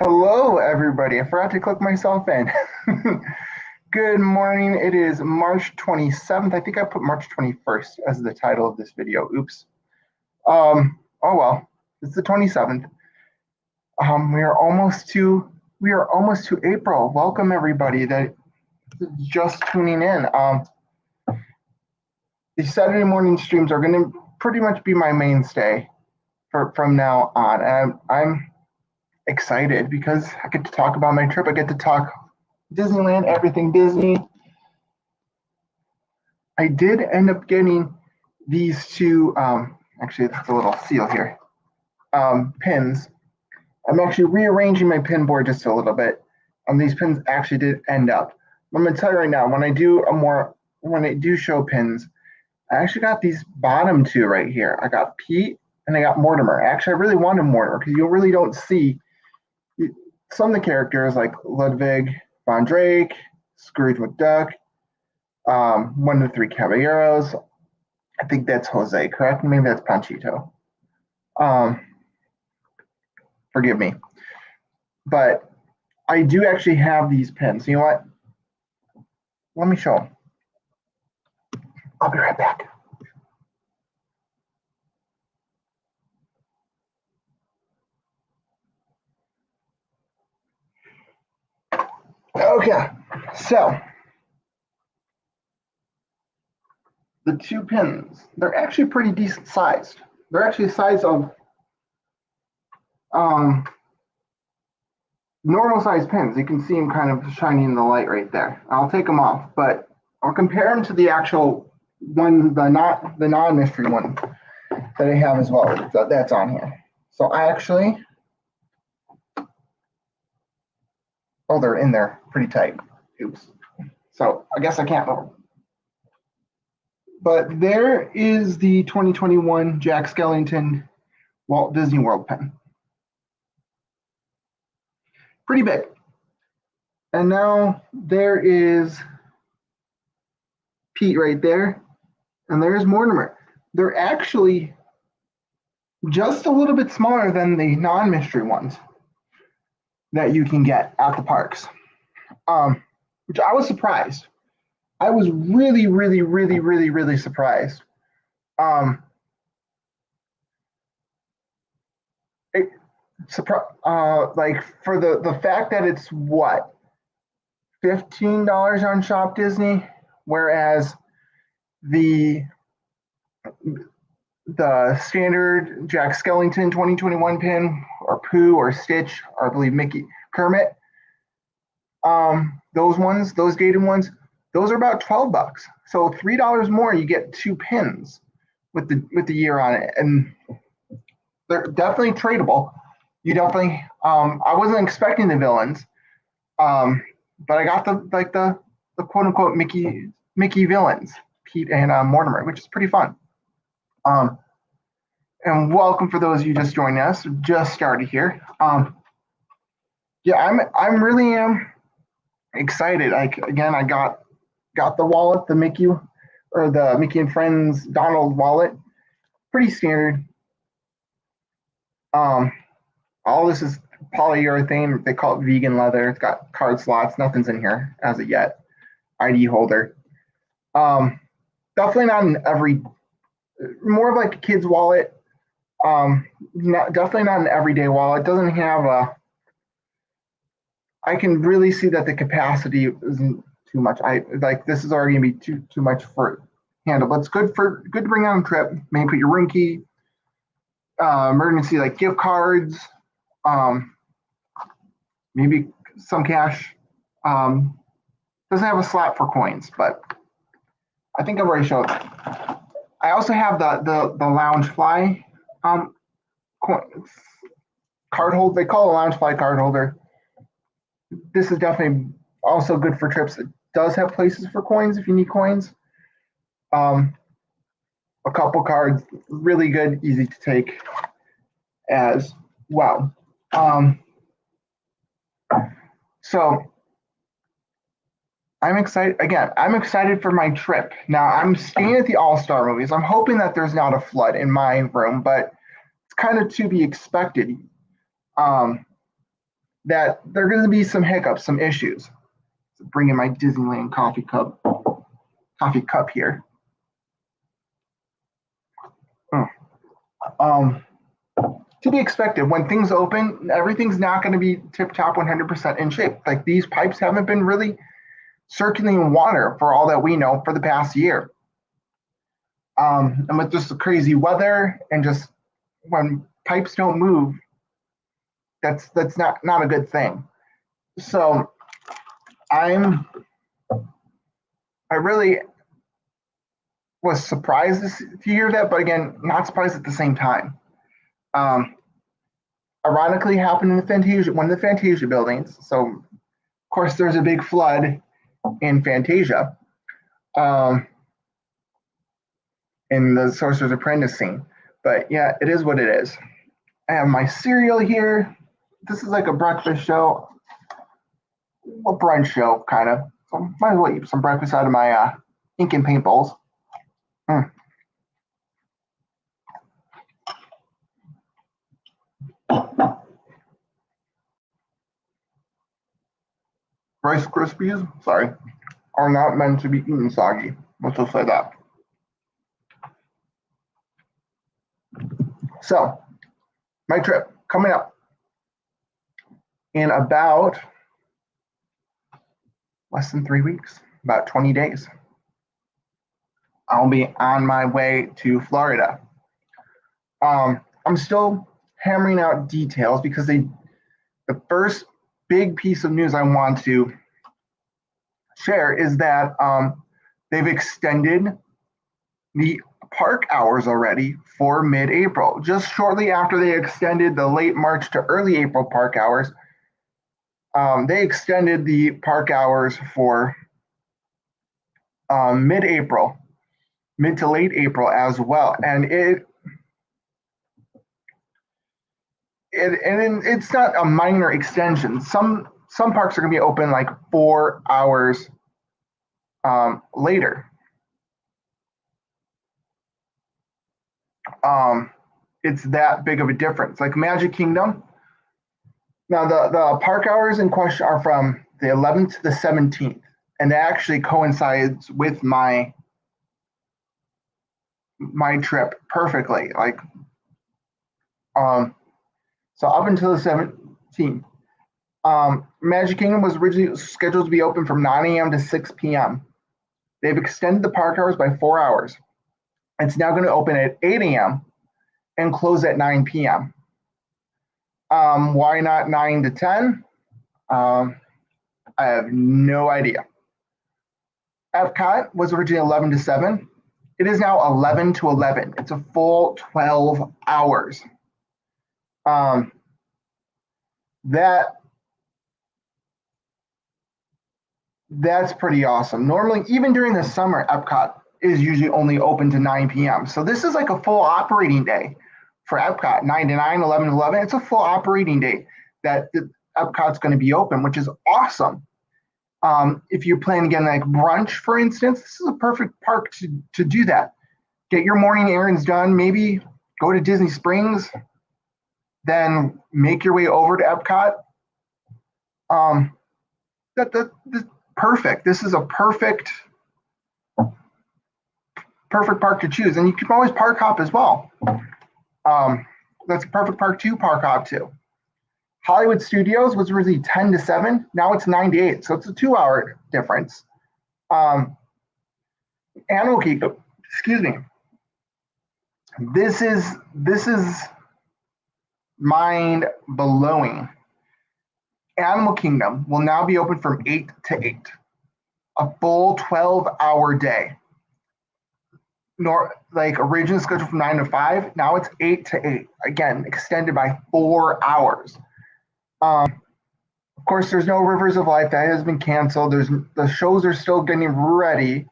Hello, everybody. I forgot to click myself in. Good morning. It is March 27th. I think I put March 21st as the title of this video. Oops. Oh well, it's the 27th. We are almost to April. Welcome everybody that is just tuning in. The Saturday morning streams are going to pretty much be my mainstay from now on. And I'm excited because I get to talk about my trip. I get to talk Disneyland, everything Disney. I did end up getting these two, actually that's a little seal here, pins. I'm actually rearranging my pin board just a little bit. These pins actually did end up. I'm gonna tell you right now, when I do show pins, I actually got these bottom two right here. I got Pete and I got Mortimer. Actually, I really wanted Mortimer because you really don't see some of the characters like Ludwig von Drake, Scrooge McDuck, one of the three Caballeros. I think that's Jose, correct? Maybe that's Panchito. Forgive me. But I do actually have these pins. You know what? Let me show them. I'll be right back. Okay, so the two pins, they're actually pretty decent sized. They're actually the size of normal size pins. You can see them kind of shining in the light right there. I'll take them off, but I'll compare them to the actual one, the non-mystery one that I have as well. That's on here. So I actually, oh, they're in there pretty tight. Oops. So I guess I can't move them. But there is the 2021 Jack Skellington Walt Disney World pen. Pretty big. And now there is Pete right there, and there's Mortimer. They're actually just a little bit smaller than the non-mystery ones that you can get at the parks, which I was surprised. I was really, really, really, really, really surprised. Like for the fact that it's what, $15 on Shop Disney, whereas the standard Jack Skellington 2021 pin, or Pooh or Stitch, or I believe Mickey Kermit, those dated ones, those are about $12. So $3 more, you get two pins with the year on it, and they're definitely tradable. You definitely, I wasn't expecting the villains, but I got the quote unquote Mickey villains, Pete and Mortimer, which is pretty fun. And welcome for those of you just joining us, just started here. Yeah, I'm really excited. Like, again, I got the wallet, the Mickey and Friends Donald wallet, pretty standard. All this is polyurethane. They call it vegan leather. It's got card slots. Nothing's in here as of yet. ID holder. Definitely not in more of like a kid's wallet. Definitely not an everyday wallet. It doesn't have I can really see that the capacity isn't too much. This is already gonna be too much for handle, but it's good to bring on a trip. Maybe put your room key, emergency like gift cards, maybe some cash. Doesn't have a slot for coins, but I think I've already showed that. I also have the Loungefly card holder. They call it a Loungefly card holder. This is definitely also good for trips. It does have places for coins if you need coins. A couple cards, really good, easy to take as well. So I'm excited. Again, I'm excited for my trip. Now, I'm staying at the All-Star Movies. I'm hoping that there's not a flood in my room, but it's kind of to be expected. that there are going to be some hiccups, some issues. So bring in my Disneyland coffee cup here. To be expected, when things open, everything's not going to be tip-top 100% in shape. Like, these pipes haven't been really circulating water, for all that we know, for the past year. And with just the crazy weather and just when pipes don't move, that's not a good thing. So I really was surprised to hear that, but again, not surprised at the same time. Ironically, happened in one of the Fantasia buildings. So, of course, there's a big flood in Fantasia, in the Sorcerer's Apprentice scene. But yeah, it is what it is. I have my cereal here. This is like a breakfast show, a brunch show, kind of. So might as well eat some breakfast out of my ink and paint bowls. Rice Krispies, sorry, are not meant to be eaten soggy. Let's just say that. So, my trip coming up in about less than 3 weeks, about 20 days. I'll be on my way to Florida. I'm still hammering out details because the first big piece of news I want to share is that they've extended the park hours already for mid-April. Just shortly after they extended the late March to early April park hours, they extended the park hours for mid-April, mid to late April as well. And it's not a minor extension. Some parks are going to be open like 4 hours later. It's that big of a difference. Like Magic Kingdom. Now the park hours in question are from the 11th to the 17th, and that actually coincides with my trip perfectly. Like, so up until the 17th, Magic Kingdom was originally scheduled to be open from 9 a.m. to 6 p.m. They've extended the park hours by 4 hours. It's now going to open at 8 a.m. and close at 9 p.m. Why not 9 to 10? I have no idea. Epcot was originally 11 to 7. It is now 11 to 11. It's a full 12 hours. That's pretty awesome. Normally, even during the summer, Epcot is usually only open to 9 p.m. So this is like a full operating day for Epcot, 9 to 9, 11 to 11. It's a full operating day that Epcot's going to be open, which is awesome. If you're planning again like brunch, for instance, this is a perfect park to do that. Get your morning errands done, maybe go to Disney Springs, then make your way over to Epcot. That's perfect. This is a perfect park to choose, and you can always park hop as well. That's a perfect park to park hop to. Hollywood Studios was originally 10 to 7. Now it's 9 to 8, so it's a 2-hour difference. Animal Kingdom, excuse me. This is mind blowing. Animal Kingdom will now be open from 8 to 8, a full 12-hour day. Like originally scheduled from 9 to 5, now it's 8 to 8. Again, extended by 4 hours. Of course, there's no Rivers of Life. That has been canceled. The shows are still getting ready.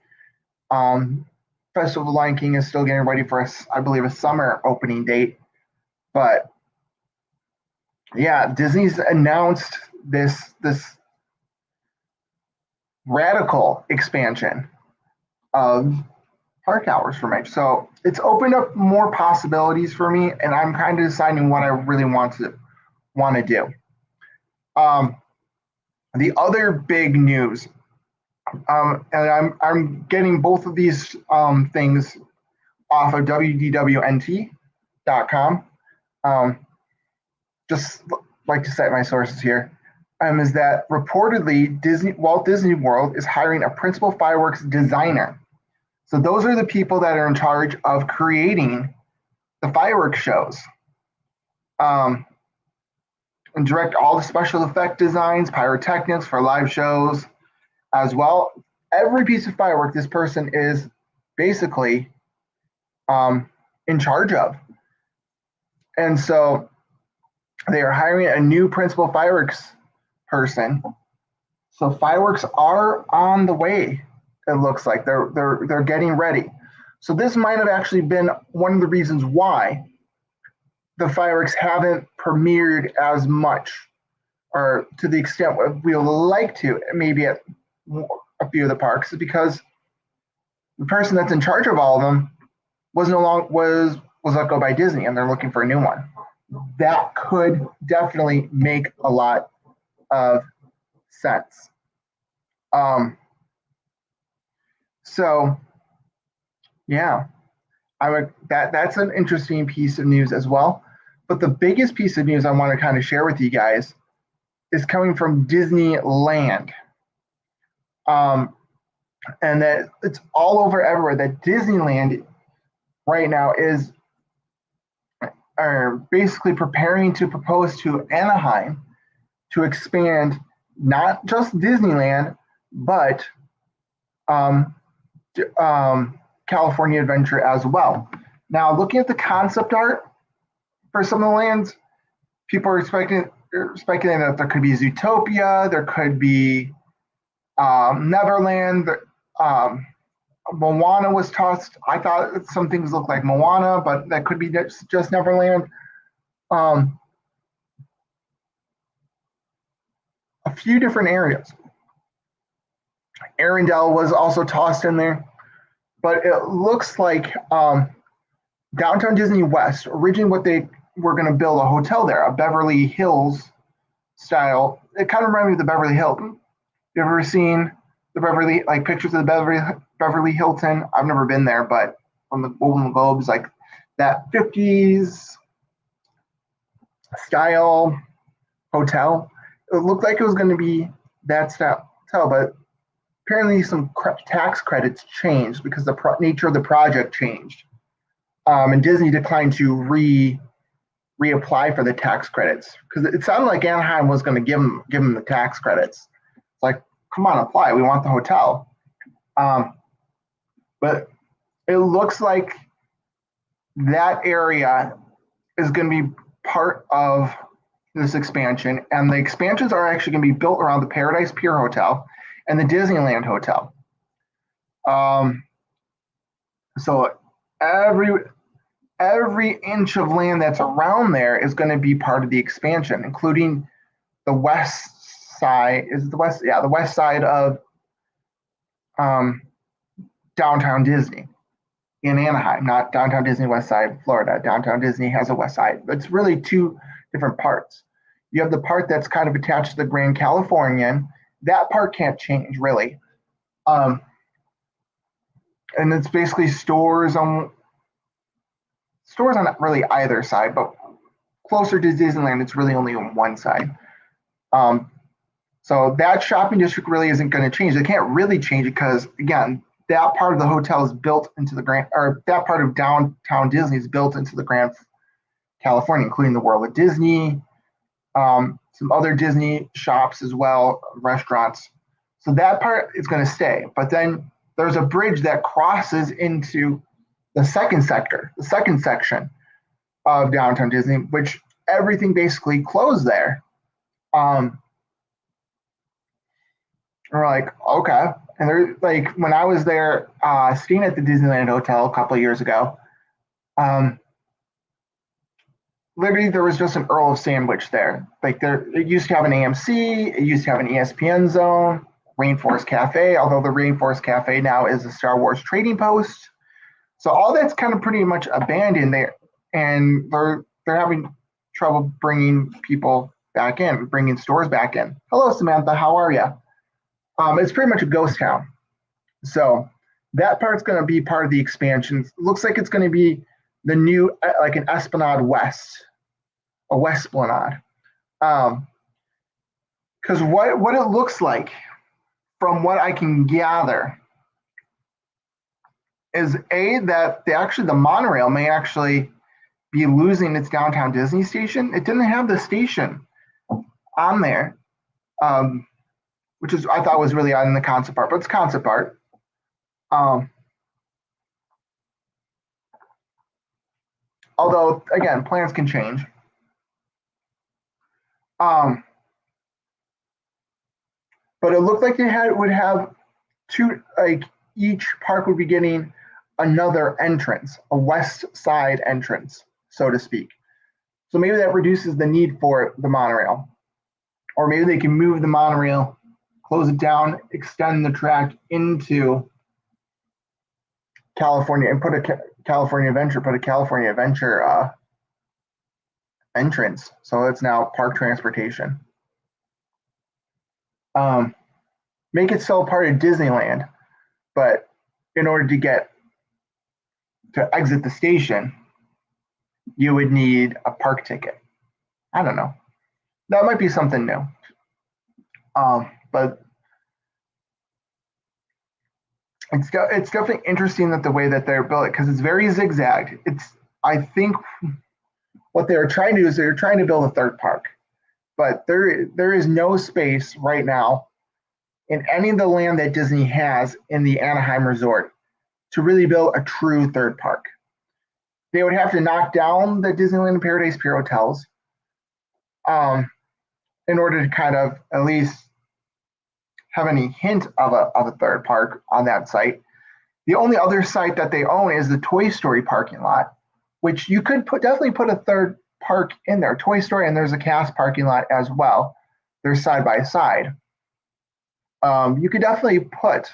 Festival of the Lion King is still getting ready for, I believe, a summer opening date. But yeah, Disney's announced this radical expansion of park hours for me. So it's opened up more possibilities for me, and I'm kind of deciding what I really want to do. The other big news, and I'm getting both of these things off of wdwnt.com. Just like to cite my sources here. Is that reportedly Walt Disney World is hiring a principal fireworks designer. So those are the people that are in charge of creating the fireworks shows, and direct all the special effect designs, pyrotechnics for live shows as well. Every piece of firework this person is basically in charge of. And so they are hiring a new principal fireworks person. So fireworks are on the way. It looks like they're getting ready. So this might have actually been one of the reasons why the fireworks haven't premiered as much, or to the extent we would like to, maybe at a few of the parks, is because the person that's in charge of all of them was let go by Disney, and they're looking for a new one. That could definitely make a lot of sense. So yeah, that's an interesting piece of news as well. But the biggest piece of news I want to kind of share with you guys is coming from Disneyland. And that it's all over everywhere, that Disneyland right now are basically preparing to propose to Anaheim to expand not just Disneyland, but California Adventure as well. Now, looking at the concept art for some of the lands, people are speculating that there could be Zootopia, there could be Neverland. Moana was tossed. I thought some things looked like Moana, but that could be just Neverland. A few different areas. Arendelle was also tossed in there, but it looks like Downtown Disney West, originally what they were going to build a hotel there, a Beverly Hills style. It kind of reminded me of the Beverly Hilton. You ever seen the Beverly, like pictures of the Beverly Hilton? I've never been there, but from the Golden Globes, like that 50s style hotel. It looked like it was going to be that style hotel, but apparently some tax credits changed because the nature of the project changed. And Disney declined to reapply for the tax credits, because it sounded like Anaheim was going to give them the tax credits. It's like, come on, apply. We want the hotel. But it looks like that area is going to be part of this expansion, and the expansions are actually going to be built around the Paradise Pier Hotel and the Disneyland Hotel. So every inch of land that's around there is going to be part of the expansion, including the west side. The west side of Downtown Disney in Anaheim, not Downtown Disney West Side, Florida. Downtown Disney has a west side. It's really two different parts. You have the part that's kind of attached to the Grand Californian. That part can't change, really. And it's basically stores on really either side, but closer to Disneyland, it's really only on one side. So that shopping district really isn't going to change. They can't really change it because, again, that part of the hotel is built into that part of Downtown Disney is built into the Grand California, including the World of Disney, some other Disney shops as well, restaurants. So that part is going to stay. But then there's a bridge that crosses into the second section of Downtown Disney, which everything basically closed there. We're like, okay. And they're like, when I was there staying at the Disneyland Hotel a couple of years ago, literally there was just an Earl of Sandwich there. Like it used to have an AMC, it used to have an ESPN zone, Rainforest Cafe, although the Rainforest Cafe now is a Star Wars trading post. So all that's kind of pretty much abandoned there, and they're having trouble bringing people back in, bringing stores back in. Hello, Samantha. How are you? It's pretty much a ghost town. So that part's going to be part of the expansion. Looks like it's going to be the new, like an Esplanade West, a West Esplanade. Because what it looks like, from what I can gather, is that the monorail may actually be losing its downtown Disney station. It didn't have the station on there, which is I thought was really odd in the concept art, but it's concept art. Although again, plans can change. But it looked like would have two, like each park would be getting another entrance, a west side entrance, so to speak. So maybe that reduces the need for the monorail. Or maybe they can move the monorail, close it down, extend the track into California and put a California Adventure entrance. So it's now park transportation. Make it still part of Disneyland, but in order to exit the station, you would need a park ticket. I don't know. That might be something new. But it's definitely interesting that the way that they're built, because it's very zigzagged. I think what they're trying to do is they're trying to build a third park, but there is no space right now in any of the land that Disney has in the Anaheim Resort to really build a true third park. They would have to knock down the Disneyland Paradise Pier hotels in order to kind of at least have any hint of a third park on that site. The only other site that they own is the Toy Story parking lot, which you could definitely put a third park in there. Toy Story, and there's a cast parking lot as well. They're side by side. You could definitely put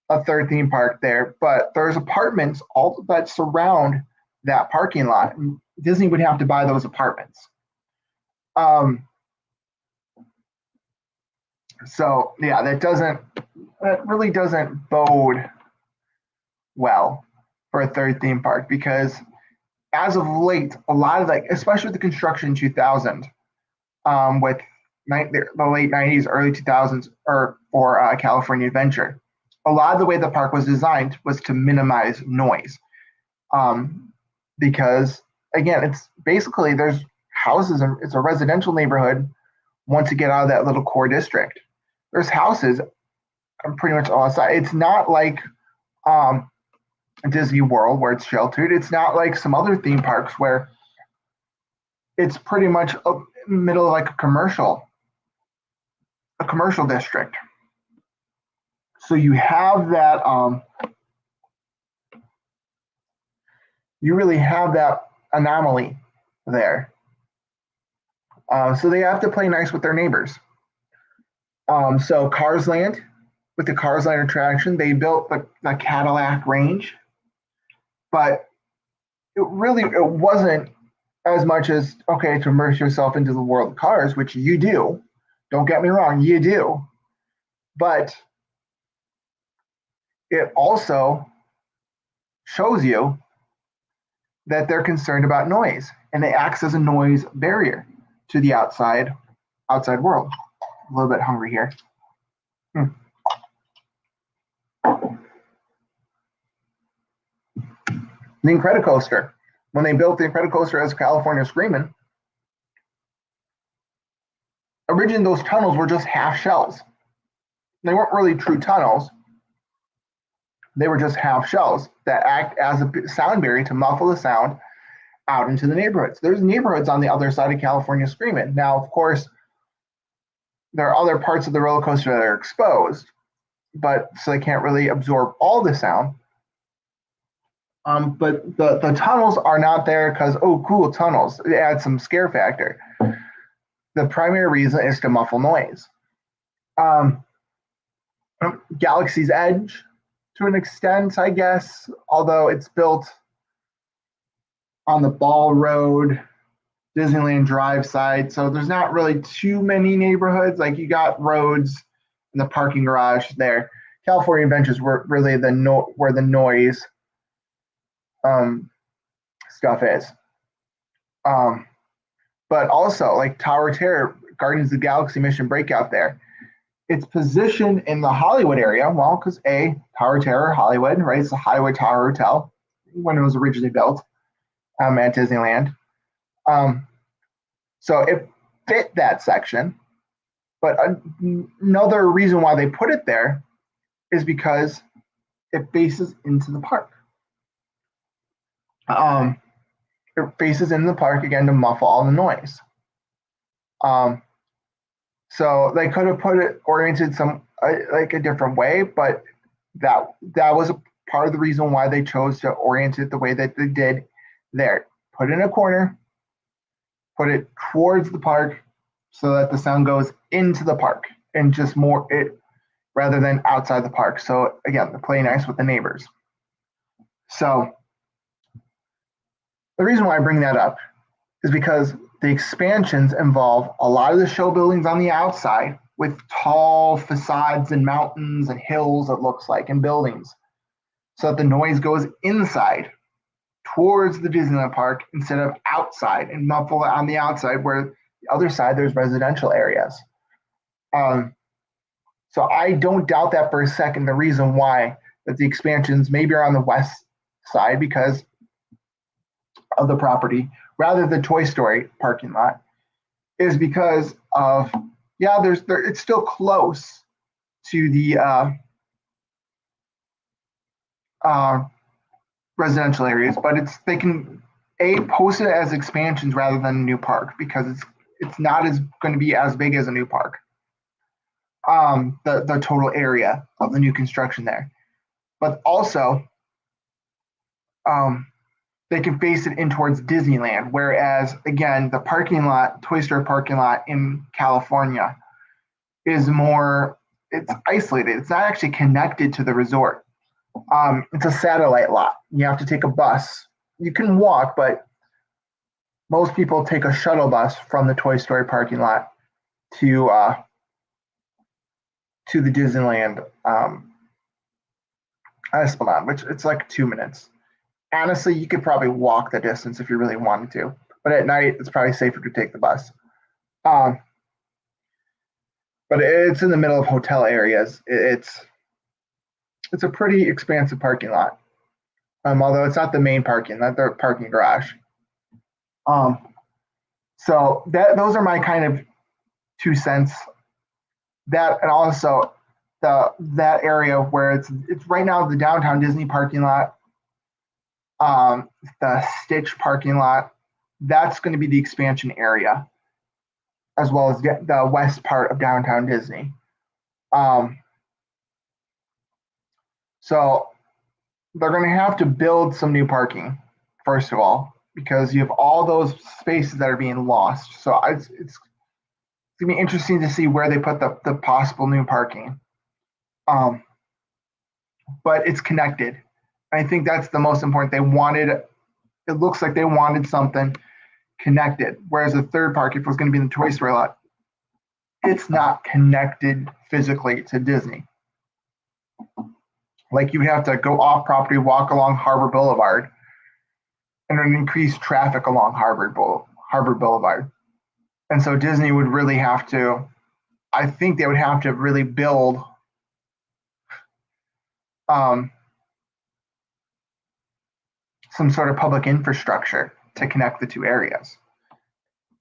a third theme park there, but there's apartments all that surround that parking lot. Disney would have to buy those apartments. So yeah, that really doesn't bode well for a third theme park, because as of late, a lot of especially with the construction in 2000, with the late 90s, early 2000s, or for California Adventure, a lot of the way the park was designed was to minimize noise. Because again, it's basically there's houses, and it's a residential neighborhood. Once you get out of that little core district, there's houses pretty much all outside. It's not like Disney World where it's sheltered. It's not like some other theme parks where it's pretty much middle of like a commercial district. So you have that. You really have that anomaly there. So they have to play nice with their neighbors. So Cars Land, with the Cars Land attraction, they built the Cadillac range, but it wasn't as much as, okay, to immerse yourself into the world of cars, which you do. Don't get me wrong, you do. But it also shows you that they're concerned about noise, and it acts as a noise barrier to the outside world. A little bit hungry here. The Incredicoaster. When they built the Incredicoaster as California Screamin', originally those tunnels were just half shells. They weren't really true tunnels. They were just half shells that act as a sound barrier to muffle the sound out into the neighborhoods. There's neighborhoods on the other side of California Screamin'. Now, of course, there are other parts of the roller coaster that are exposed, but so they can't really absorb all the sound. But the tunnels are not there because, oh, cool, tunnels. It adds some scare factor. The primary reason is to muffle noise. Galaxy's Edge, to an extent, I guess, although it's built on the Ball Road Disneyland Drive side. So there's not really too many neighborhoods. Like you got roads and the parking garage there. California Adventures were really where the noise stuff is. But also like Tower of Terror, Guardians of the Galaxy Mission Breakout there. It's positioned in the Hollywood area. Well, because Tower of Terror, Hollywood, right? It's the Hollywood Tower Hotel when it was originally built at Disneyland. So it fit that section. But another reason why they put it there is because it faces into the park. It faces into the park again to muffle all the noise. So they could have put it oriented some like a different way, but that was a part of the reason why they chose to orient it the way that they did there. Put it in a corner, put it towards the park so that the sound goes into the park and just more it rather than outside the park. So again, they play nice with the neighbors. So the reason why I bring that up is because the expansions involve a lot of the show buildings on the outside with tall facades and mountains and hills, it looks like, and buildings, so that the noise goes inside towards the Disneyland park instead of outside and muffle it on the outside where the other side there's residential areas. So I don't doubt that for a second. The reason why that the expansions maybe are on the west side because of the property rather than Toy Story parking lot is because of it's still close to the residential areas, but they can post it as expansions rather than a new park because it's not as going to be as big as a new park. The total area of the new construction there, but also they can face it in towards Disneyland, whereas again the parking lot, Toy Story parking lot in California is it's isolated. It's not actually connected to the resort. It's a satellite lot. You have to take a bus. You can walk, but most people take a shuttle bus from the Toy Story parking lot to the Disneyland Esplanade, which it's like 2 minutes. Honestly, you could probably walk the distance if you really wanted to, but at night it's probably safer to take the bus. But it's in the middle of hotel areas. It's a pretty expansive parking lot, although it's not the main parking, not the parking garage. So those are my kind of 2 cents. That and also that area where it's right now the downtown Disney parking lot, the Stitch parking lot, that's going to be the expansion area, as well as the west part of downtown Disney. So they're going to have to build some new parking, first of all, because you have all those spaces that are being lost. So it's going to be interesting to see where they put the possible new parking. But it's connected. I think that's the most important. It looks like they wanted something connected. Whereas the third park, if it was going to be in the Toy Story lot, it's not connected physically to Disney. Like you would have to go off property, walk along Harbor Boulevard, and then increase traffic along Harbor Boulevard. And so Disney would really have to, I think they would have to really build some sort of public infrastructure to connect the two areas.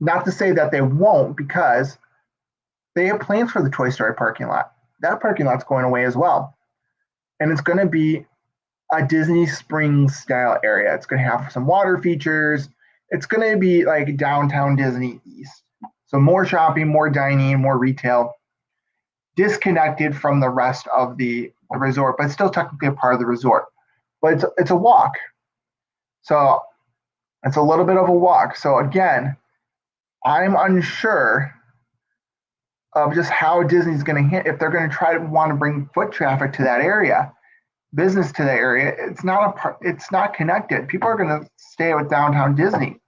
Not to say that they won't, because they have plans for the Toy Story parking lot. That parking lot's going away as well. And it's going to be a Disney Springs style area. It's going to have some water features. It's going to be like downtown Disney East. So more shopping, more dining, more retail, disconnected from the rest of the resort, but still technically a part of the resort. But it's a walk. So it's a little bit of a walk. So again, I'm unsure of just how Disney's going to hit, if they're going to try to want to bring foot traffic to that area, business to that area. It's not connected. People are going to stay with downtown Disney.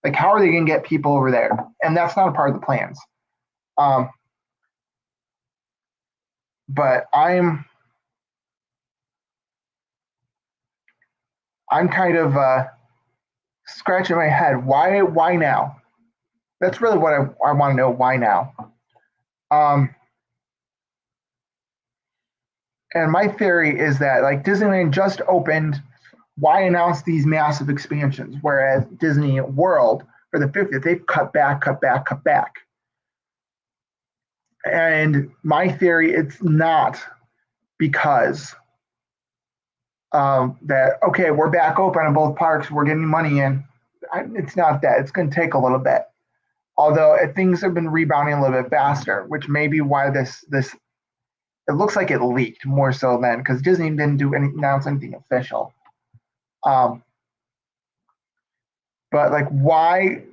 Like, how are they going to get people over there? And that's not a part of the plans. But I'm kind of scratching my head. Why now? That's really what I want to know. Why now? And my theory is that, like, Disneyland just opened. Why announce these massive expansions? Whereas Disney World, for the 50th, they've cut back. And my theory, it's not because that, okay, we're back open in both parks, we're getting money in. It's not that. It's going to take a little bit. Although things have been rebounding a little bit faster, which may be why this it looks like it leaked more so than, because Disney didn't announce anything official. But like, why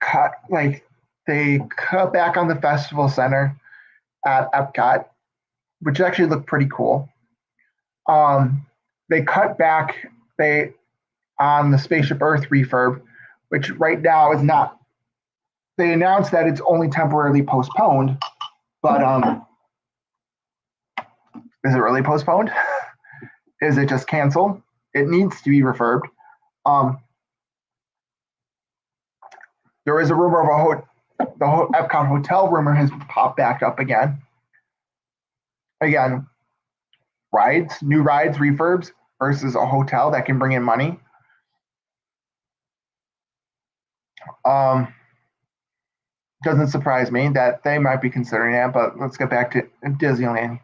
cut? Like, they cut back on the festival center at Epcot, which actually looked pretty cool. They cut back on the Spaceship Earth refurb, which right now is not. They announced that it's only temporarily postponed, but is it really postponed? Is it just canceled? It needs to be refurbed. There is a rumor of the Epcot hotel rumor has popped back up again. Again, new rides, refurbs versus a hotel that can bring in money. Doesn't surprise me that they might be considering that, but let's get back to Disneyland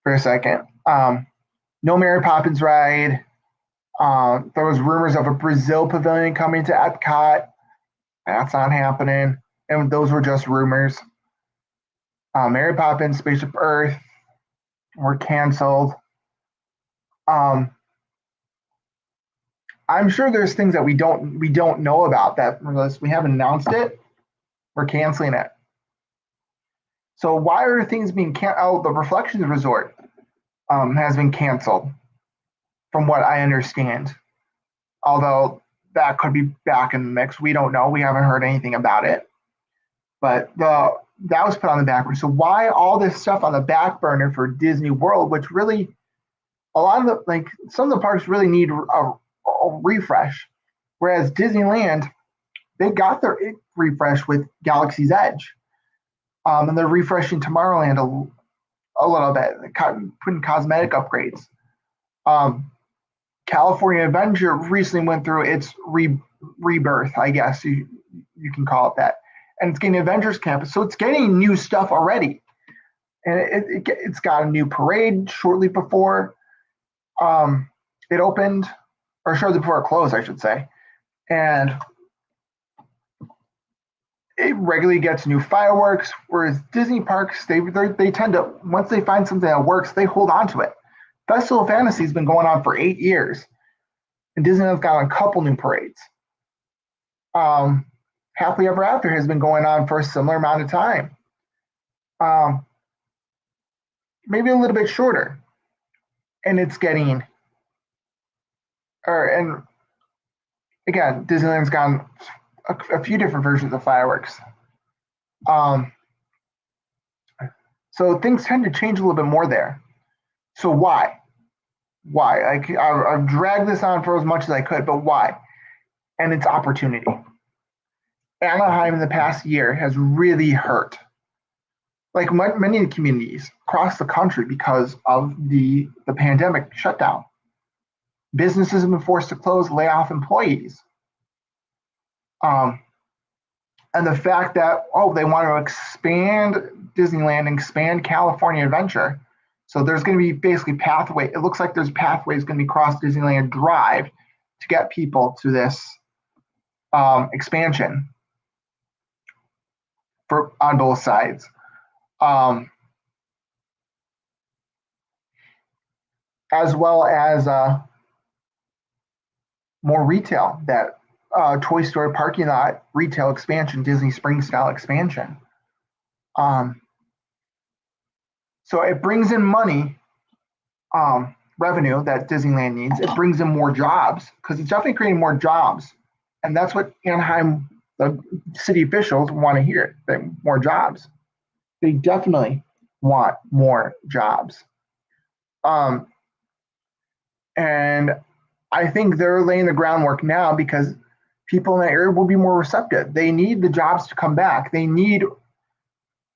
for a second. No Mary Poppins ride. There was rumors of a Brazil pavilion coming to Epcot. That's not happening. And those were just rumors. Mary Poppins, Spaceship Earth were canceled. I'm sure there's things that we don't know about that we haven't announced it. We're canceling it. So why are things being canceled? Oh, the Reflections Resort has been canceled, from what I understand. Although that could be back in the mix. We don't know. We haven't heard anything about it. But that was put on the back burner. So why all this stuff on the back burner for Disney World, which really, a lot of some of the parks really need a refresh. Whereas Disneyland, they got their refresh with Galaxy's Edge. And they're refreshing Tomorrowland a little bit, putting cosmetic upgrades. California Adventure recently went through its rebirth, I guess you can call it that. And it's getting Avengers Campus. So it's getting new stuff already. And it's got a new parade shortly before it opened, or shortly before it closed, I should say. And it regularly gets new fireworks, whereas Disney parks, they tend to, once they find something that works, they hold on to it. Festival of Fantasy has been going on for 8 years, and Disneyland's got a couple new parades. Happily Ever After has been going on for a similar amount of time. Maybe a little bit shorter. And it's getting, and again, Disneyland's gotten a few different versions of fireworks. So things tend to change a little bit more there. So why? I've dragged this on for as much as I could, but why? And it's opportunity. Anaheim in the past year has really hurt, like many of the communities across the country, because of the pandemic shutdown. Businesses have been forced to close, lay off employees. And the fact that, they want to expand Disneyland and expand California Adventure. So there's going to be basically pathway. It looks like there's pathways going to be across Disneyland Drive to get people to this expansion on both sides. As well as more retail, that Toy Story parking lot retail expansion, Disney Springs style expansion. So it brings in money, revenue that Disneyland needs. It brings in more jobs, because it's definitely creating more jobs And that's what Anaheim, the city officials want to hear, more jobs. They definitely want more jobs. And I think they're laying the groundwork now because people in that area will be more receptive. They need the jobs to come back. They need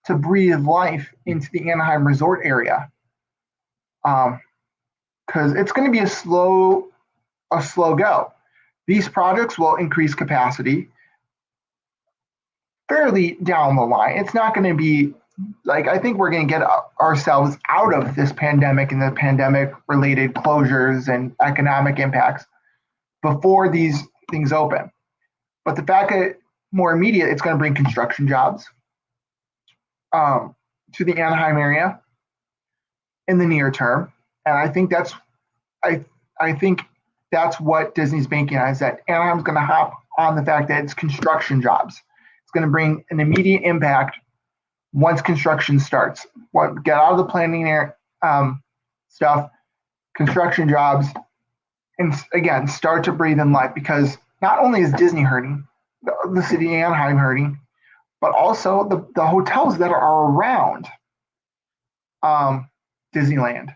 to breathe life into the Anaheim resort area. Because it's going to be a slow go. These projects will increase capacity fairly down the line. It's not going to be like, I think we're going to get ourselves out of this pandemic and the pandemic related closures and economic impacts before these things open. But the fact that more immediate, it's going to bring construction jobs to the Anaheim area in the near term. And I think that's what Disney's banking on, is that Anaheim's going to hop on the fact that it's construction jobs. It's going to bring an immediate impact once construction starts. Get out of the planning stuff, construction jobs, and again, start to breathe in life, because not only is Disney hurting, the city of Anaheim hurting, but also the hotels that are around Disneyland,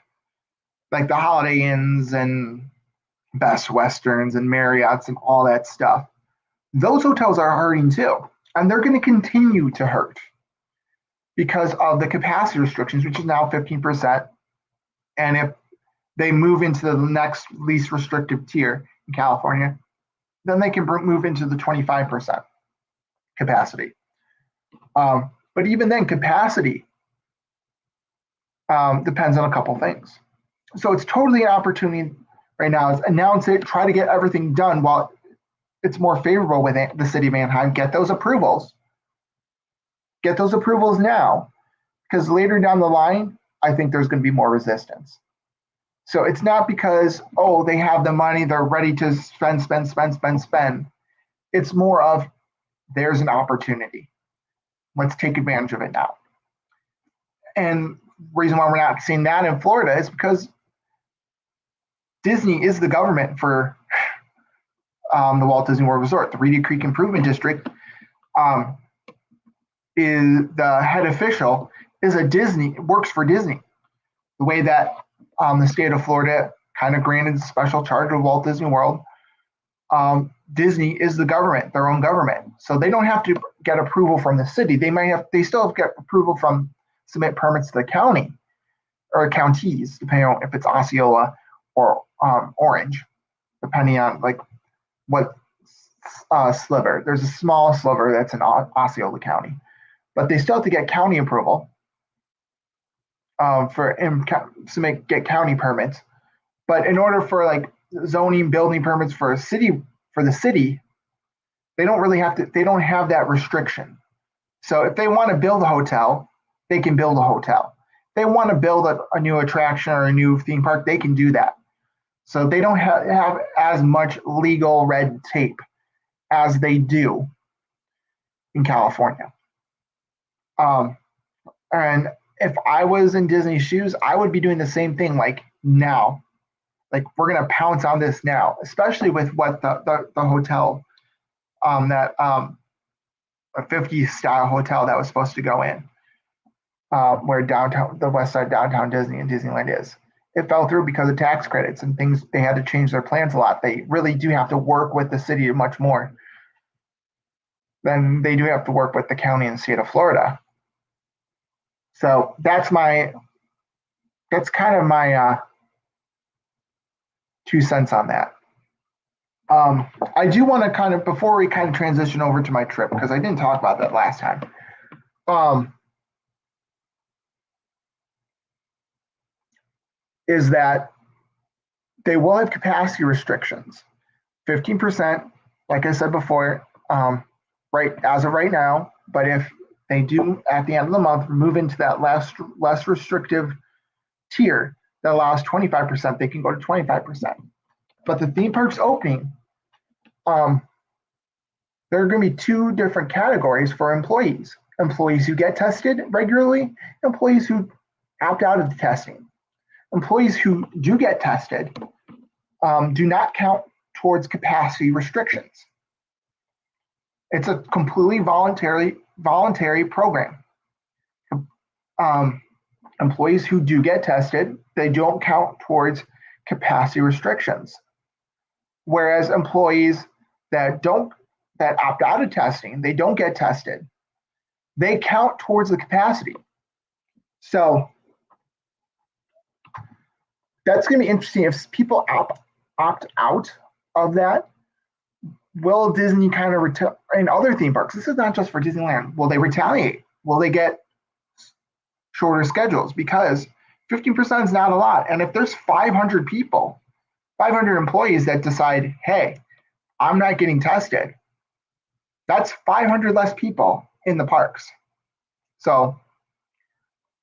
like the Holiday Inns and Best Westerns and Marriott's and all that stuff. Those hotels are hurting too, and they're going to continue to hurt because of the capacity restrictions, which is now 15%. And if they move into the next least restrictive tier in California, then they can move into the 25% capacity. But even then, capacity depends on a couple things. So it's totally an opportunity right now. Is announce it, try to get everything done while it's more favorable with the city of Anaheim. Get those approvals. Get those approvals now, because later down the line, I think there's going to be more resistance. So it's not because, oh, they have the money, they're ready to spend. It's more of, there's an opportunity. Let's take advantage of it now. And the reason why we're not seeing that in Florida is because Disney is the government for the Walt Disney World Resort. The Reedy Creek Improvement District is the head official, works for Disney. The way that the state of Florida kind of granted special charge of Walt Disney World, Disney is the government, their own government. So they don't have to get approval from the city. They still have to get approval from, submit permits to the county or counties, depending on if it's Osceola or Orange, depending on like what sliver. There's a small sliver that's in Osceola County, but they still have to get county approval get county permits. But in order for like zoning, building permits for the city, they don't really have to. They don't have that restriction. So if they want to build a hotel, they can build a hotel. If they want to build a new attraction or a new theme park, they can do that. So they don't have as much legal red tape as they do in California. And if I was in Disney's shoes, I would be doing the same thing, like now. Like, we're going to pounce on this now, especially with what the hotel, that a 50s style hotel that was supposed to go in, where the west side downtown Disney and Disneyland is. It fell through because of tax credits and things. They had to change their plans a lot. They really do have to work with the city much more than they do have to work with the county and state of Florida. So that's kind of my 2 cents on that. I do want to kind of, before we kind of transition over to my trip, because I didn't talk about that last time. Is that they will have capacity restrictions, 15%, like I said before, right as of right now. But if they do at the end of the month move into that less restrictive tier that allows 25%, they can go to 25%. But the theme parks opening, there are going to be 2 different categories for employees: employees who get tested regularly, employees who opt out of the testing. Employees who do get tested do not count towards capacity restrictions. It's a completely voluntary program. Employees who do get tested, they don't count towards capacity restrictions. Whereas employees that opt out of testing, they don't get tested, they count towards the capacity. So that's going to be interesting if people opt out of that. Will Disney kind of in other theme parks? This is not just for Disneyland. Will they retaliate? Will they get shorter schedules? Because 15% is not a lot. And if there's 500 people, 500 employees that decide, hey, I'm not getting tested, that's 500 less people in the parks. So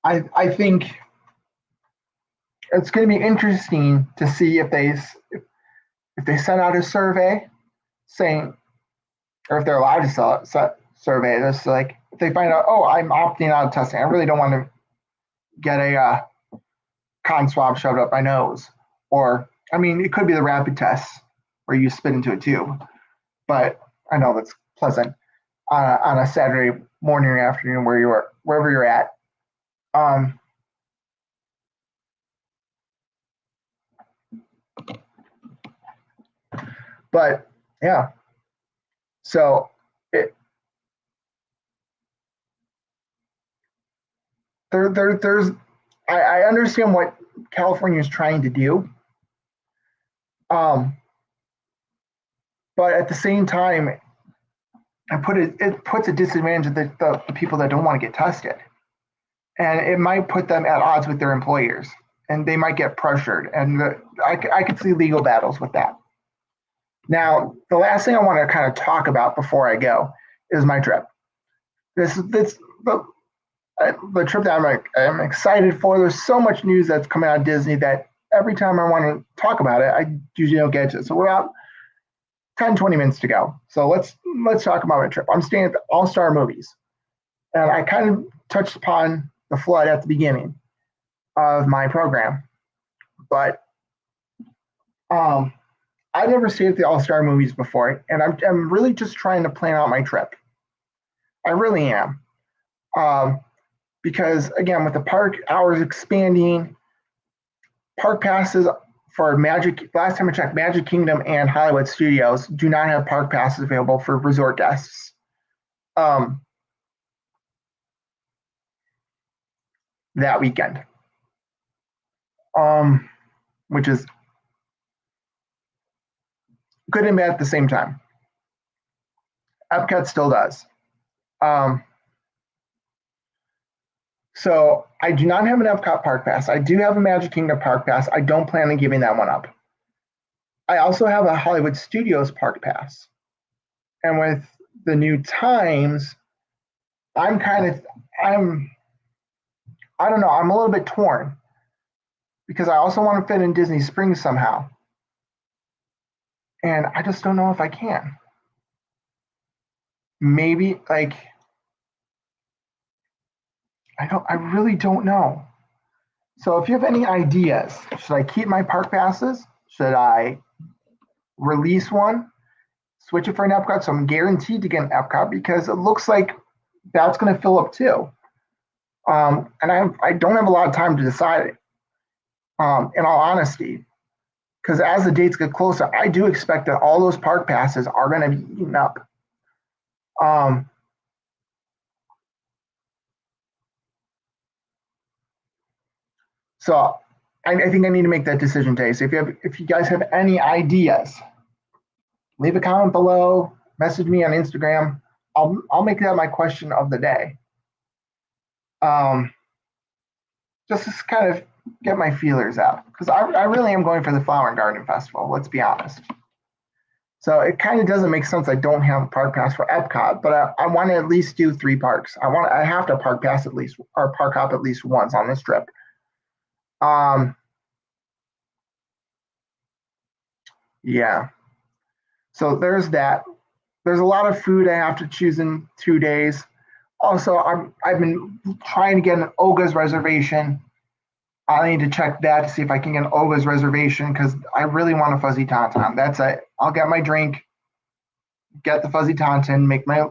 I think it's going to be interesting to see if they send out a survey saying, or if they're allowed to survey this, like if they find out, oh, I'm opting out of testing, I really don't want to get a cotton swab shoved up my nose, or I mean, it could be the rapid tests where you spit into a tube, but I know that's pleasant on a Saturday morning or afternoon wherever you're at. But yeah, so there's I understand what California is trying to do, but at the same time, it puts a disadvantage of the people that don't want to get tested, and it might put them at odds with their employers, and they might get pressured, and I could see legal battles with that. Now, the last thing I want to kind of talk about before I go is my trip. The trip that I'm excited for. There's so much news that's coming out of Disney that every time I want to talk about it, I usually don't get to it. So we're about 10, 20 minutes to go. So let's talk about my trip. I'm staying at the All-Star Movies. And I kind of touched upon the flood at the beginning of my program. But I've never stayed at the All-Star Movies before, and I'm really just trying to plan out my trip. I really am. Because again, with the park hours expanding, park passes for last time I checked, Magic Kingdom and Hollywood Studios do not have park passes available for resort guests. That weekend. Which is good and bad at the same time. Epcot still does. So I do not have an Epcot Park Pass. I do have a Magic Kingdom Park Pass. I don't plan on giving that one up. I also have a Hollywood Studios Park Pass. And with the new times, I don't know, I'm a little bit torn because I also want to fit in Disney Springs somehow. And I just don't know if I can. Maybe I really don't know. So if you have any ideas, should I keep my park passes? Should I release one, switch it for an Epcot? So I'm guaranteed to get an Epcot because it looks like that's going to fill up too. And I don't have a lot of time to decide it, in all honesty, because as the dates get closer, I do expect that all those park passes are going to be eaten up. So I think I need to make that decision today. So if you guys have any ideas, leave a comment below, message me on Instagram. I'll make that my question of the day. Just to kind of get my feelers out, because I really am going for the Flower and Garden Festival, let's be honest. So it kind of doesn't make sense I don't have a park pass for Epcot, but I want to at least do 3 parks. I have to park pass at least, or park hop at least once on this trip. Yeah. So there's that. There's a lot of food I have to choose in 2 days. Also, I've been trying to get an Oga's reservation. I need to check that to see if I can get an Oga's reservation because I really want a fuzzy tauntaun. That's it. I'll get my drink. get the fuzzy tauntaun, make my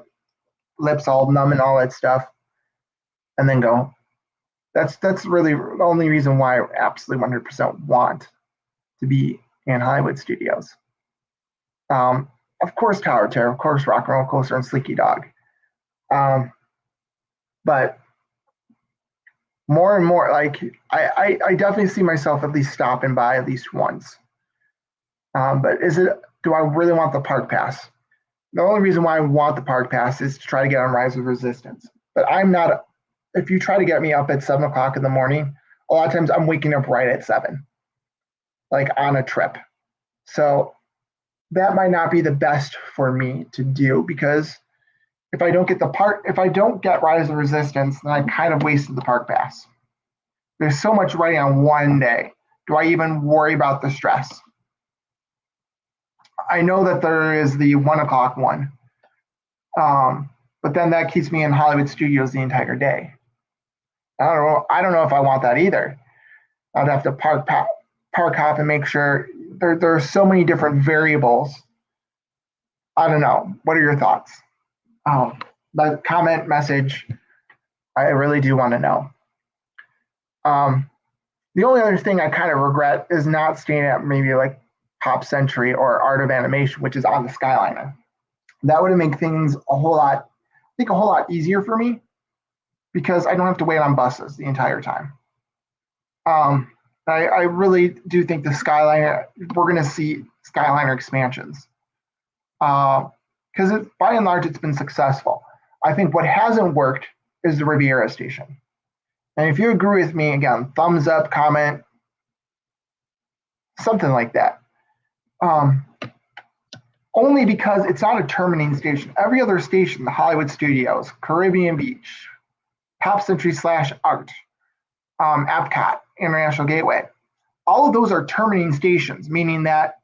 lips all numb and all that stuff, and then go. That's really the only reason why I absolutely 100% want to be in Hollywood studios. Of course, Tower of Terror, of course, Rock and Roller Coaster, and Sleeky Dog. But more and more, like I definitely see myself at least stopping by at least once. But do I really want the park pass? The only reason why I want the park pass is to try to get on Rise of Resistance. But I'm not, if you try to get me up at 7 o'clock in the morning, a lot of times I'm waking up right at 7, like on a trip. So that might not be the best for me to do, because if I don't get Rise of Resistance, then I kind of wasted the park pass. There's so much riding on one day. Do I even worry about the stress? I know that there is the 1 o'clock one, but then that keeps me in Hollywood studios the entire day. I don't know if I want that either. I'd have to park hop and make sure. There are so many different variables. I don't know. What are your thoughts? The comment message, I really do want to know. The only other thing I kind of regret is not staying at maybe like Pop Century or Art of Animation, which is on the Skyliner. That would make things a whole lot easier for me, because I don't have to wait on buses the entire time. I really do think the Skyliner, we're going to see Skyliner expansions, because by and large it's been successful. I think what hasn't worked is the Riviera Station. And if you agree with me, again, thumbs up, comment, something like that. Only because it's not a terminating station. Every other station, the Hollywood Studios, Caribbean Beach, Pop Century / Art, Epcot, International Gateway, all of those are terminating stations, meaning that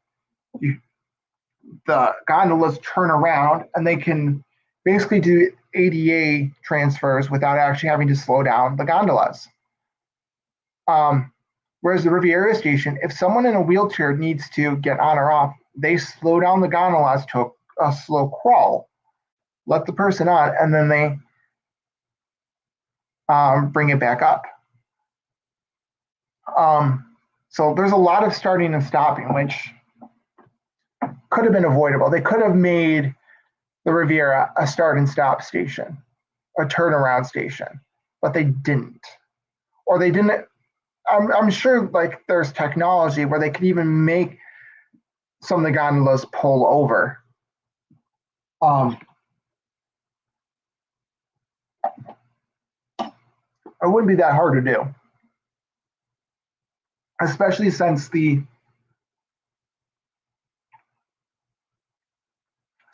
the gondolas turn around and they can basically do ADA transfers without actually having to slow down the gondolas. Whereas the Riviera Station, if someone in a wheelchair needs to get on or off, they slow down the gondolas to a slow crawl, let the person on, and then they bring it back up. So there's a lot of starting and stopping, which could have been avoidable. They could have made the Riviera a start and stop station, a turnaround station, but they didn't. Or they didn't. I'm sure like there's technology where they could even make some of the gondolas pull over. It wouldn't be that hard to do, especially since the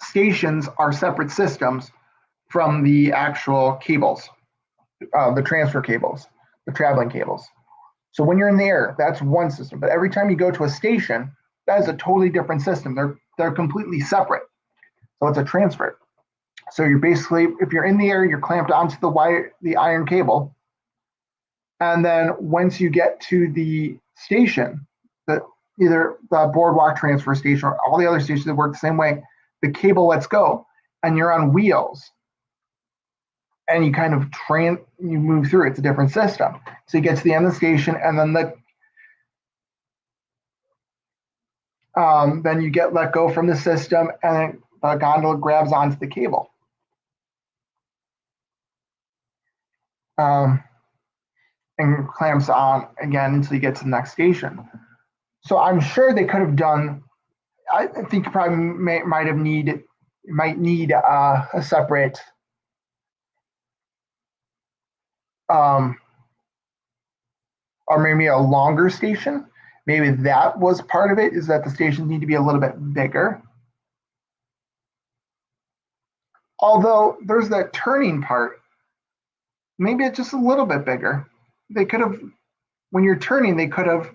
stations are separate systems from the actual cables, the transfer cables, the traveling cables. So when you're in the air, that's one system. But every time you go to a station, that is a totally different system. They're completely separate. So it's a transfer. So you're basically, if you're in the air, you're clamped onto the iron cable. And then once you get to the station, either the boardwalk transfer station or all the other stations that work the same way, the cable lets go and you're on wheels. And you kind of you move through. It's a different system. So you get to the end of the station, and then then you get let go from the system, and the gondola grabs onto the cable. And clamps on again until you get to the next station. So I'm sure they could have done. I think you probably might need a separate. Or maybe a longer station. Maybe that was part of it, is that the stations need to be a little bit bigger. Although there's that turning part, maybe it's just a little bit bigger. They could have, when you're turning, they could have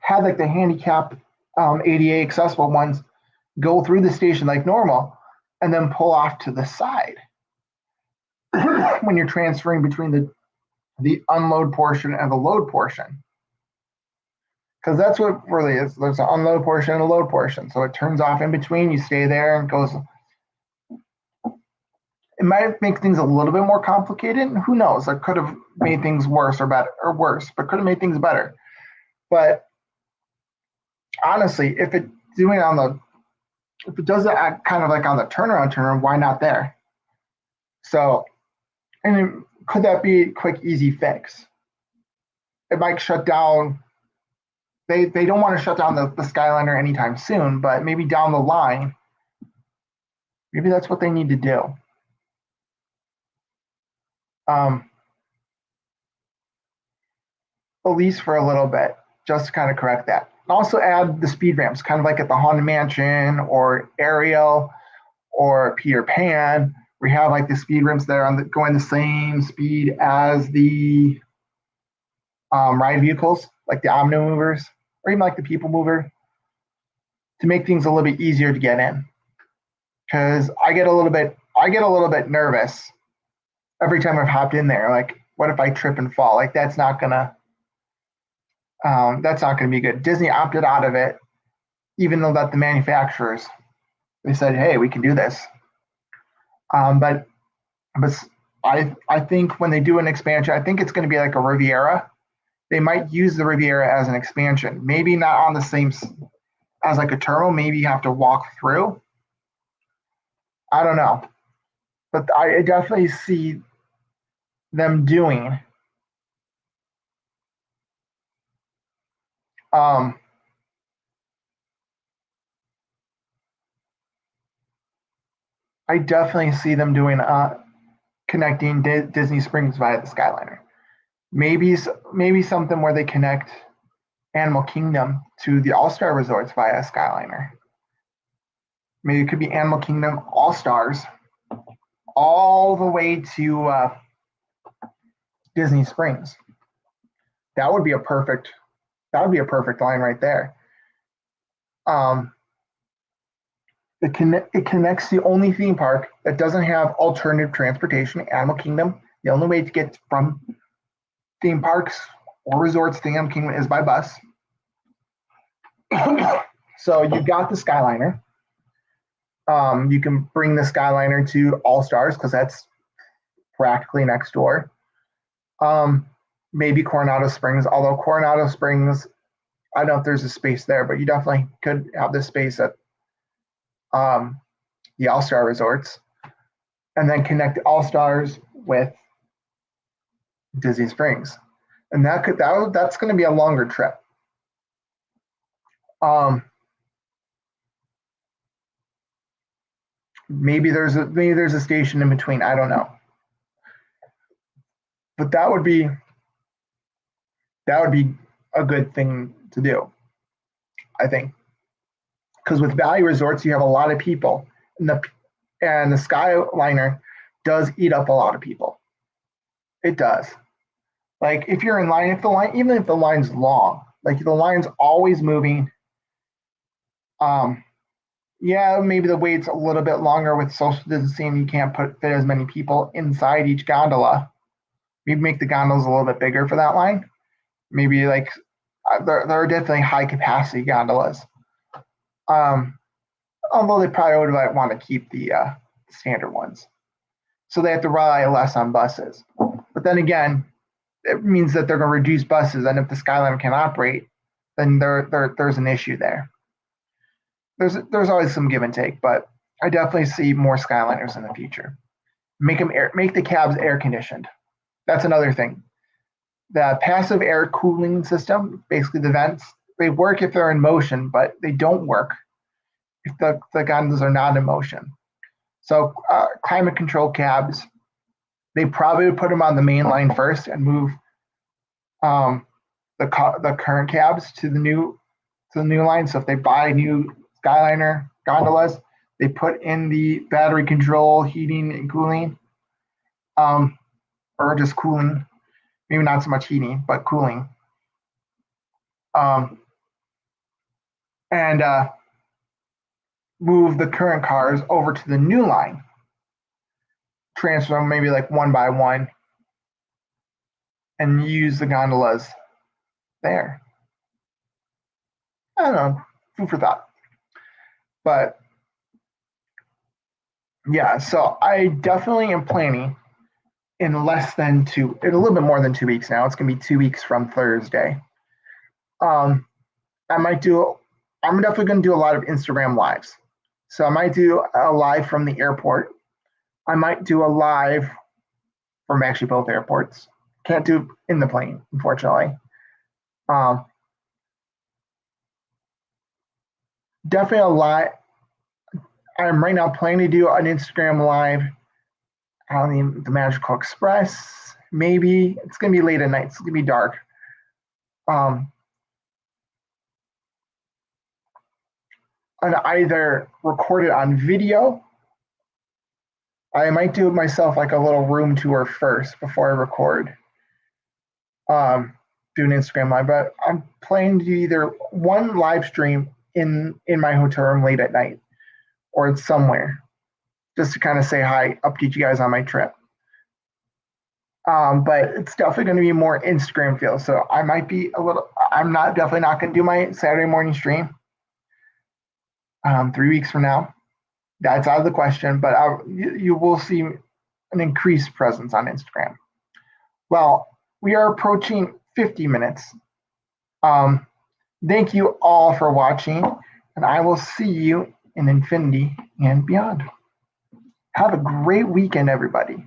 had like the handicap ADA accessible ones go through the station like normal and then pull off to the side when you're transferring between the unload portion and the load portion. Because that's what really is. There's an unload portion and a load portion. So it turns off in between, you stay there and goes It might make things a little bit more complicated. Who knows? It could have made things worse or better, or worse, but could have made things better. But honestly, if it does it kind of like on the turnaround, why not there? So, and could that be a quick, easy fix? It might shut down. They don't want to shut down the Skyliner anytime soon, but maybe down the line, maybe that's what they need to do. At least for a little bit, just to kind of correct that. Also add the speed ramps, kind of like at the Haunted Mansion or Ariel or Peter Pan. We have like the speed ramps there going the same speed as the ride vehicles, like the Omni movers, or even like the People Mover, to make things a little bit easier to get in. Because I get a little bit nervous every time I've hopped in there. Like, what if I trip and fall? Like, that's not gonna be good. Disney opted out of it, even though that the manufacturers, they said, hey, we can do this. But I think when they do an expansion, I think it's going to be like a Riviera. They might use the Riviera as an expansion. Maybe not on the same as like a turbo. Maybe you have to walk through. I don't know. But I definitely see them doing I definitely see them doing connecting Disney Springs via the Skyliner. Maybe something where they connect Animal Kingdom to the All Star Resorts via Skyliner. Maybe it could be Animal Kingdom All Stars all the way to Disney Springs. That would be a perfect line right there. It connects the only theme park that doesn't have alternative transportation, Animal Kingdom. The only way to get from theme parks or resorts to Animal Kingdom is by bus. So you've got the Skyliner. You can bring the Skyliner to All Stars because that's practically next door. Maybe Coronado Springs, although Coronado Springs, I don't know if there's a space there, but you definitely could have this space at the All Star Resorts, and then connect All Stars with Disney Springs, and that's going to be a longer trip. Maybe there's a station in between. I don't know, but that would be a good thing to do, I think, because with value resorts you have a lot of people, and the Skyliner does eat up a lot of people. It does. Like if you're in line, even if the line's long, like the line's always moving. Yeah, maybe the wait's a little bit longer with social distancing. You can't fit as many people inside each gondola. Maybe make the gondolas a little bit bigger for that line. Maybe like there are definitely high capacity gondolas. Although they probably would want to keep the standard ones, so they have to rely less on buses. But then again, it means that they're going to reduce buses, and if the Skyliner can operate, then there's an issue there. There's always some give and take, but I definitely see more Skyliners in the future. Make the cabs air conditioned. That's another thing. The passive air cooling system, basically the vents, they work if they're in motion, but they don't work if the gondolas are not in motion. So climate control cabs, they probably would put them on the main line first and move the current cabs to the new line. So if they buy new Skyliner gondolas, they put in the battery control, heating and cooling, or just cooling. Maybe not so much heating, but cooling. And move the current cars over to the new line. Transfer them maybe like one by one, and use the gondolas there. I don't know, food for thought. But Yeah, so I definitely am planning in a little bit more than 2 weeks now. It's gonna be 2 weeks from Thursday. Um, I might do, I'm definitely gonna do a lot of Instagram lives. So I might do a live from the airport. I might do a live from actually both airports. Can't do in the plane, unfortunately. Um, Definitely a lot. I'm right now planning to do an Instagram live on the Magical Express. Maybe it's gonna be late at night. It's gonna be dark. Um, and either record it on video. I might do it myself, like a little room tour first before I record. Do an Instagram live, but I'm planning to do either one live stream in my hotel room late at night, or it's somewhere just to kind of say hi, update you guys on my trip. But it's definitely going to be more Instagram feel. So I might be a little. I'm not definitely not going to do my Saturday morning stream. 3 weeks from now, that's out of the question. But you will see an increased presence on Instagram. Well, we are approaching 50 minutes. Um, Thank you all for watching, and I will see you in infinity and beyond. Have a great weekend, everybody.